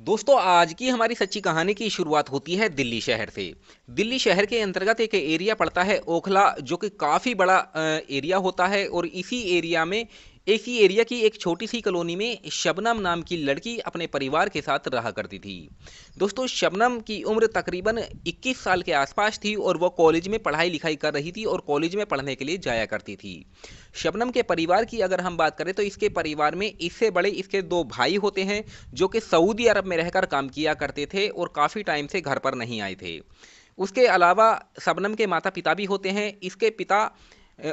दोस्तों आज की हमारी सच्ची कहानी की शुरुआत होती है दिल्ली शहर से। दिल्ली शहर के अंतर्गत एक एरिया पड़ता है ओखला, जो कि काफ़ी बड़ा एरिया होता है। और इसी एरिया की एक छोटी सी कॉलोनी में शबनम नाम की लड़की अपने परिवार के साथ रहा करती थी। दोस्तों शबनम की उम्र तकरीबन 21 साल के आसपास थी और वो कॉलेज में पढ़ाई लिखाई कर रही थी और कॉलेज में पढ़ने के लिए जाया करती थी। शबनम के परिवार की अगर हम बात करें तो इसके परिवार में इससे बड़े इसके दो भाई होते हैं, जो कि सऊदी अरब में रहकर काम किया करते थे और काफ़ी टाइम से घर पर नहीं आए थे। उसके अलावा शबनम के माता पिता भी होते हैं। इसके पिता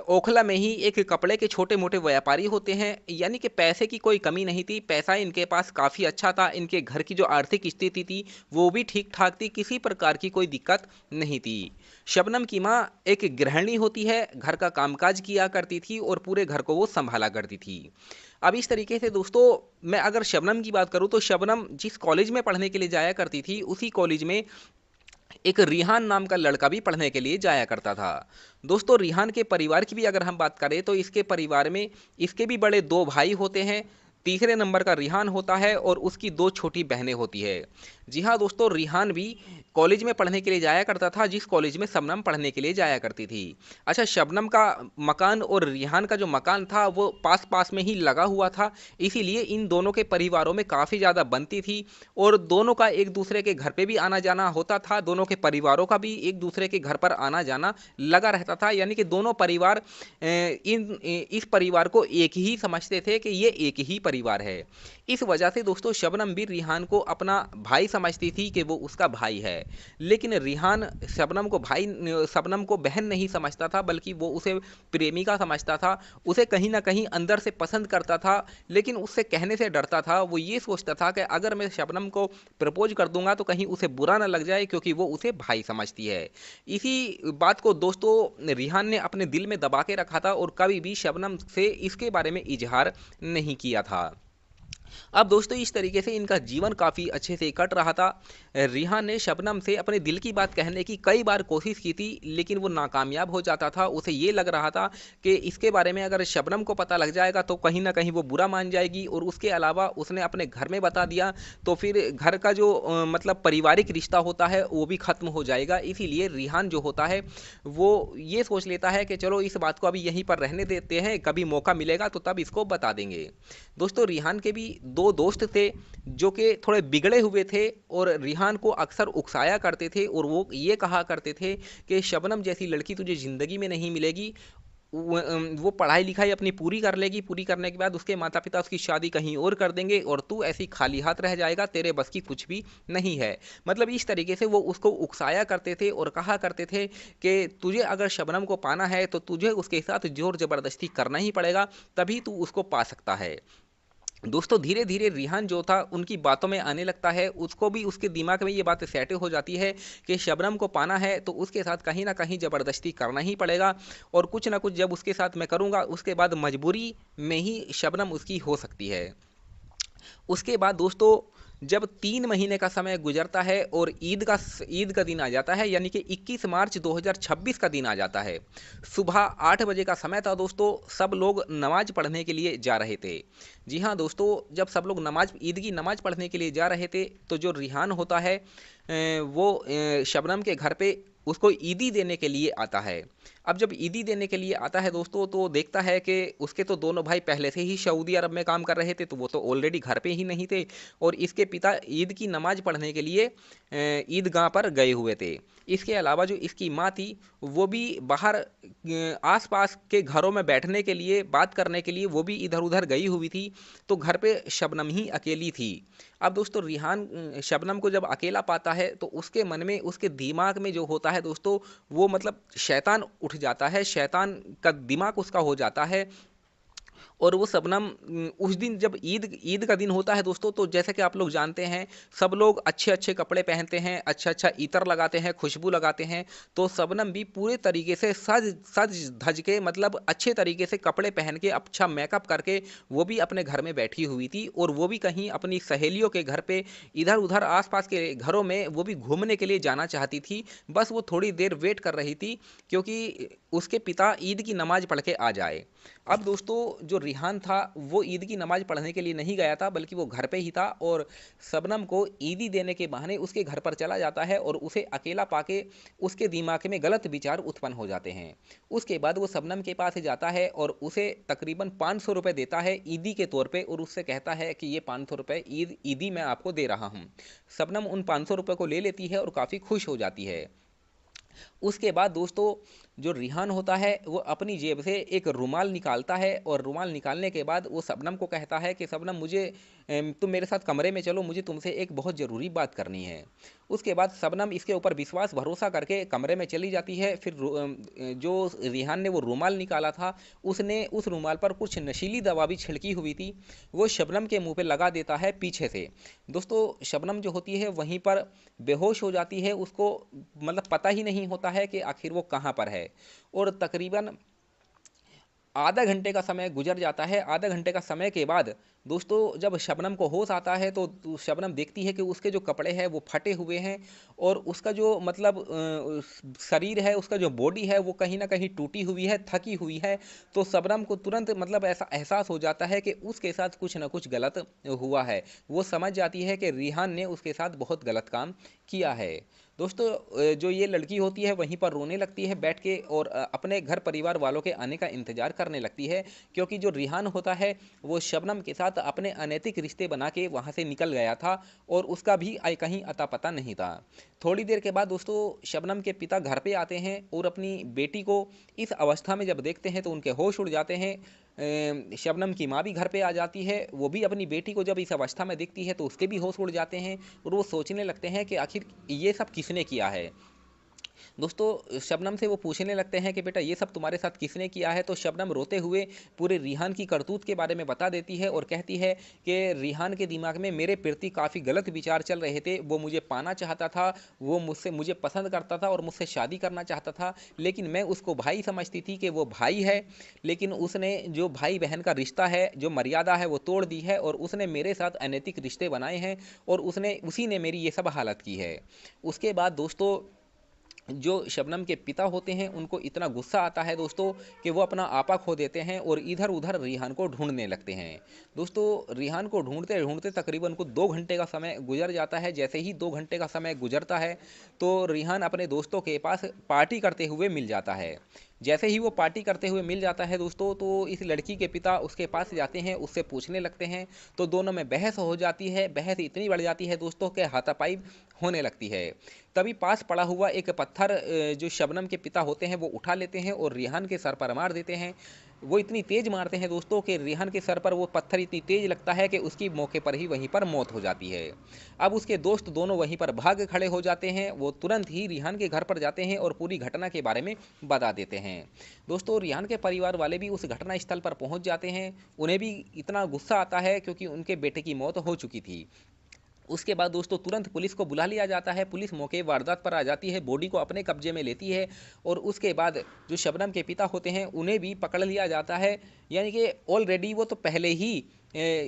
ओखला में ही एक कपड़े के छोटे मोटे व्यापारी होते हैं, यानी कि पैसे की कोई कमी नहीं थी। पैसा इनके पास काफ़ी अच्छा था। इनके घर की जो आर्थिक स्थिति थी वो भी ठीक ठाक थी, किसी प्रकार की कोई दिक्कत नहीं थी। शबनम की माँ एक गृहिणी होती है, घर का कामकाज किया करती थी और पूरे घर को वो संभाला करती थी। अब इस तरीके से दोस्तों, मैं अगर शबनम की बात करूं तो शबनम जिस कॉलेज में पढ़ने के लिए जाया करती थी उसी कॉलेज में एक रिहान नाम का लड़का भी पढ़ने के लिए जाया करता था। दोस्तों रिहान के परिवार की भी अगर हम बात करें तो इसके परिवार में इसके भी बड़े दो भाई होते हैं। तीसरे नंबर का रिहान होता है और उसकी दो छोटी बहनें होती है। जी हाँ दोस्तों, रिहान भी कॉलेज में पढ़ने के लिए जाया करता था जिस कॉलेज में शबनम पढ़ने के लिए जाया करती थी। अच्छा, शबनम का मकान और रिहान का जो मकान था वो पास पास में ही लगा हुआ था, इसीलिए इन दोनों के परिवारों में काफ़ी ज़्यादा बनती थी और दोनों का एक दूसरे के घर पे भी आना जाना होता था। दोनों के परिवारों का भी एक दूसरे के घर पर आना जाना लगा रहता था, यानी कि दोनों परिवार इस परिवार को एक ही समझते थे कि ये एक ही परिवार है। इस वजह से दोस्तों शबनम भी रिहान को अपना भाई समझती थी कि वो उसका भाई है। लेकिन रिहान शबनम को बहन नहीं समझता था, बल्कि वो उसे प्रेमिका समझता था। उसे कहीं ना कहीं अंदर से पसंद करता था, लेकिन उससे कहने से डरता था। वो ये सोचता था कि अगर मैं शबनम को प्रपोज कर दूंगा तो कहीं उसे बुरा ना लग जाए, क्योंकि वो उसे भाई समझती है। इसी बात को दोस्तों रिहान ने अपने दिल में दबा के रखा था और कभी भी शबनम से इसके बारे में इजहार नहीं किया था। अब दोस्तों इस तरीके से इनका जीवन काफ़ी अच्छे से कट रहा था। रिहान ने शबनम से अपने दिल की बात कहने की कई बार कोशिश की थी, लेकिन वो नाकामयाब हो जाता था। उसे ये लग रहा था कि इसके बारे में अगर शबनम को पता लग जाएगा तो कहीं ना कहीं वो बुरा मान जाएगी, और उसके अलावा उसने अपने घर में बता दिया तो फिर घर का जो मतलब पारिवारिक रिश्ता होता है वो भी ख़त्म हो जाएगा। इसीलिए रिहान जो होता है वो ये सोच लेता है कि चलो इस बात को अभी यहीं पर रहने देते हैं, कभी मौका मिलेगा तो तब इसको बता देंगे। दोस्तों रिहान के भी दो दोस्त थे जो कि थोड़े बिगड़े हुए थे और रिहान को अक्सर उकसाया करते थे, और वो ये कहा करते थे कि शबनम जैसी लड़की तुझे ज़िंदगी में नहीं मिलेगी। वो पढ़ाई लिखाई अपनी पूरी कर लेगी, पूरी करने के बाद उसके माता पिता उसकी शादी कहीं और कर देंगे और तू ऐसी खाली हाथ रह जाएगा, तेरे बस की कुछ भी नहीं है। मतलब इस तरीके से वो उसको उकसाया करते थे और कहा करते थे कि तुझे अगर शबनम को पाना है तो तुझे उसके साथ जोर ज़बरदस्ती करना ही पड़ेगा, तभी तू उसको पा सकता है। दोस्तों धीरे धीरे रिहान जो था उनकी बातों में आने लगता है। उसको भी उसके दिमाग में ये बात सेट हो जाती है कि शबनम को पाना है तो उसके साथ कहीं ना कहीं ज़बरदस्ती करना ही पड़ेगा, और कुछ ना कुछ जब उसके साथ मैं करूँगा उसके बाद मजबूरी में ही शबनम उसकी हो सकती है। उसके बाद दोस्तों जब 3 महीने का समय गुजरता है और ईद का दिन आ जाता है, यानी कि 21 मार्च 2026 का दिन आ जाता है। सुबह 8 बजे का समय था दोस्तों। सब लोग नमाज पढ़ने के लिए जा रहे थे। जी हाँ दोस्तों, जब सब लोग ईद की नमाज पढ़ने के लिए जा रहे थे तो जो रिहान होता है वो शबनम के घर पे उसको ईदी देने के लिए आता है। अब जब ईदी देने के लिए आता है दोस्तों तो देखता है कि उसके तो दोनों भाई पहले से ही सऊदी अरब में काम कर रहे थे, तो वो तो ऑलरेडी घर पे ही नहीं थे, और इसके पिता ईद की नमाज पढ़ने के लिए ईदगाह पर गए हुए थे। इसके अलावा जो इसकी माँ थी वो भी बाहर आसपास के घरों में बैठने के लिए, बात करने के लिए वो भी इधर उधर गई हुई थी। तो घर पे शबनम ही अकेली थी। अब दोस्तों रिहान शबनम को जब अकेला पाता है तो उसके मन में, उसके दिमाग में जो होता है दोस्तों, वो मतलब शैतान उठ जाता है, शैतान का दिमाग उसका हो जाता है। और वो शबनम उस दिन जब ईद ईद का दिन होता है दोस्तों, तो जैसे कि आप लोग जानते हैं सब लोग अच्छे अच्छे कपड़े पहनते हैं, अच्छा अच्छा इतर लगाते हैं, खुशबू लगाते हैं। तो शबनम भी पूरे तरीके से सज सज धज के, मतलब अच्छे तरीके से कपड़े पहन के, अच्छा मेकअप करके वो भी अपने घर में बैठी हुई थी, और वो भी कहीं अपनी सहेलियों के घर पे, इधर उधर आसपास के घरों में वो भी घूमने के लिए जाना चाहती थी। बस वो थोड़ी देर वेट कर रही थी क्योंकि उसके पिता ईद की नमाज पढ़ के आ जाए। अब दोस्तों जो रिहान था वो ईद की नमाज़ पढ़ने के लिए नहीं गया था, बल्कि वो घर पे ही था और शबनम को ईदी देने के बहाने उसके घर पर चला जाता है और उसे अकेला पाके उसके दिमाग में गलत विचार उत्पन्न हो जाते हैं। उसके बाद वो शबनम के पास जाता है और उसे तकरीबन 500 रुपये देता है ईदी के तौर पे और उससे कहता है कि ये 500 रुपये ईदी मैं आपको दे रहा हूँ। शबनम उन 500 रुपये को ले लेती है और काफ़ी खुश हो जाती है। उसके बाद दोस्तों जो रिहान होता है वो अपनी जेब से एक रुमाल निकालता है और रुमाल निकालने के बाद वो शबनम को कहता है कि शबनम मुझे तुम मेरे साथ कमरे में चलो, मुझे तुमसे एक बहुत ज़रूरी बात करनी है। उसके बाद शबनम इसके ऊपर विश्वास भरोसा करके कमरे में चली जाती है। फिर जो रिहान ने वो रुमाल निकाला था उसने उस रुमाल पर कुछ नशीली दवा भी छिड़की हुई थी, वो शबनम के मुंह पे लगा देता है पीछे से। दोस्तों शबनम जो होती है वहीं पर बेहोश हो जाती है, उसको मतलब पता ही नहीं होता है कि आखिर वो कहाँ पर है। और तकरीबन आधा घंटे का समय गुजर जाता है। आधा घंटे का समय के बाद दोस्तों जब शबनम को होश आता है तो शबनम देखती है कि उसके जो कपड़े हैं वो फटे हुए हैं और उसका जो मतलब शरीर है, उसका जो बॉडी है वो कहीं ना कहीं टूटी हुई है, थकी हुई है। तो शबनम को तुरंत मतलब ऐसा एहसास हो जाता है कि उसके साथ कुछ ना कुछ गलत हुआ है। वो समझ जाती है कि रिहान ने उसके साथ बहुत गलत काम किया है। दोस्तों जो ये लड़की होती है वहीं पर रोने लगती है बैठ के और अपने घर परिवार वालों के आने का इंतजार करने लगती है, क्योंकि जो रिहान होता है वो शबनम के साथ अपने अनैतिक रिश्ते बना के वहाँ से निकल गया था और उसका भी कहीं अता पता नहीं था। थोड़ी देर के बाद दोस्तों शबनम के पिता घर पे आते हैं और अपनी बेटी को इस अवस्था में जब देखते हैं तो उनके होश उड़ जाते हैं। शबनम की माँ भी घर पे आ जाती है, वो भी अपनी बेटी को जब इस अवस्था में देखती है तो उसके भी होश उड़ जाते हैं और वो सोचने लगते हैं कि आखिर ये सब किसने किया है। दोस्तों शबनम से वो पूछने लगते हैं कि बेटा ये सब तुम्हारे साथ किसने किया है। तो शबनम रोते हुए पूरे रिहान की करतूत के बारे में बता देती है और कहती है कि रिहान के दिमाग में मेरे प्रति काफ़ी गलत विचार चल रहे थे, वो मुझे पाना चाहता था, वो मुझे पसंद करता था और मुझसे शादी करना चाहता था, लेकिन मैं उसको भाई समझती थी कि वो भाई है, लेकिन उसने जो भाई बहन का रिश्ता है, जो मर्यादा है वो तोड़ दी है और उसने मेरे साथ अनैतिक रिश्ते बनाए हैं और उसी ने मेरी ये सब हालत की है। उसके बाद दोस्तों जो शबनम के पिता होते हैं उनको इतना गुस्सा आता है दोस्तों कि वो अपना आपा खो देते हैं और इधर उधर रिहान को ढूंढने लगते हैं। दोस्तों रिहान को ढूंढते ढूंढते तकरीबन उनको 2 घंटे का समय गुजर जाता है। जैसे ही 2 घंटे का समय गुजरता है तो रिहान अपने दोस्तों के पास पार्टी करते हुए मिल जाता है। जैसे ही वो पार्टी करते हुए मिल जाता है दोस्तों तो इस लड़की के पिता उसके पास जाते हैं, उससे पूछने लगते हैं, तो दोनों में बहस हो जाती है। बहस इतनी बढ़ जाती है दोस्तों के हाथापाई होने लगती है। तभी पास पड़ा हुआ एक पत्थर जो शबनम के पिता होते हैं वो उठा लेते हैं और रिहान के सर पर मार देते हैं। वो इतनी तेज मारते हैं दोस्तों कि रिहान के सर पर वो पत्थर इतनी तेज लगता है कि उसकी मौके पर ही वहीं पर मौत हो जाती है। अब उसके दोस्त दोनों वहीं पर भाग खड़े हो जाते हैं। वो तुरंत ही रिहान के घर पर जाते हैं और पूरी घटना के बारे में बता देते हैं। दोस्तों रिहान के परिवार वाले भी उस घटना स्थल पर पहुंच जाते हैं। उन्हें भी इतना गुस्सा आता है क्योंकि उनके बेटे की मौत हो चुकी थी। उसके बाद दोस्तों तुरंत पुलिस को बुला लिया जाता है। पुलिस मौके वारदात पर आ जाती है, बॉडी को अपने कब्जे में लेती है और उसके बाद जो शबनम के पिता होते हैं उन्हें भी पकड़ लिया जाता है। यानी कि ऑलरेडी वो तो पहले ही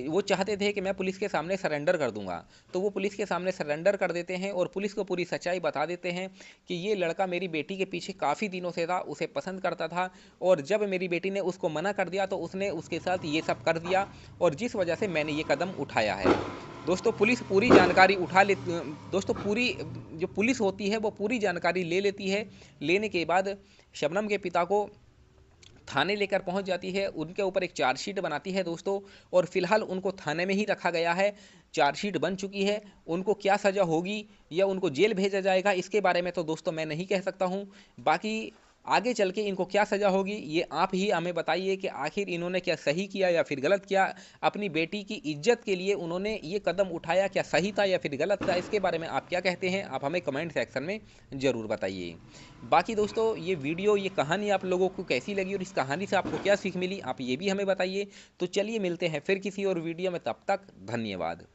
वो चाहते थे कि मैं पुलिस के सामने सरेंडर कर दूंगा, तो वो पुलिस के सामने सरेंडर कर देते हैं और पुलिस को पूरी सच्चाई बता देते हैं कि ये लड़का मेरी बेटी के पीछे काफ़ी दिनों से था, उसे पसंद करता था और जब मेरी बेटी ने उसको मना कर दिया तो उसने उसके साथ ये सब कर दिया और जिस वजह से मैंने ये कदम उठाया है। दोस्तों पुलिस पूरी जानकारी उठा ले दोस्तों पूरी जो पुलिस होती है वो पूरी जानकारी ले लेती है। लेने के बाद शबनम के पिता को थाने लेकर पहुंच जाती है, उनके ऊपर एक चार्जशीट बनाती है दोस्तों और फिलहाल उनको थाने में ही रखा गया है। चार्जशीट बन चुकी है, उनको क्या सज़ा होगी या उनको जेल भेजा जाएगा इसके बारे में तो दोस्तों मैं नहीं कह सकता हूं। बाकी आगे चल के इनको क्या सज़ा होगी ये आप ही हमें बताइए कि आखिर इन्होंने क्या सही किया या फिर गलत किया। अपनी बेटी की इज्जत के लिए उन्होंने ये कदम उठाया, क्या सही था या फिर गलत था, इसके बारे में आप क्या कहते हैं आप हमें कमेंट सेक्शन में ज़रूर बताइए। बाकी दोस्तों ये वीडियो ये कहानी आप लोगों को कैसी लगी और इस कहानी से आपको क्या सीख मिली आप ये भी हमें बताइए। तो चलिए मिलते हैं फिर किसी और वीडियो में, तब तक धन्यवाद।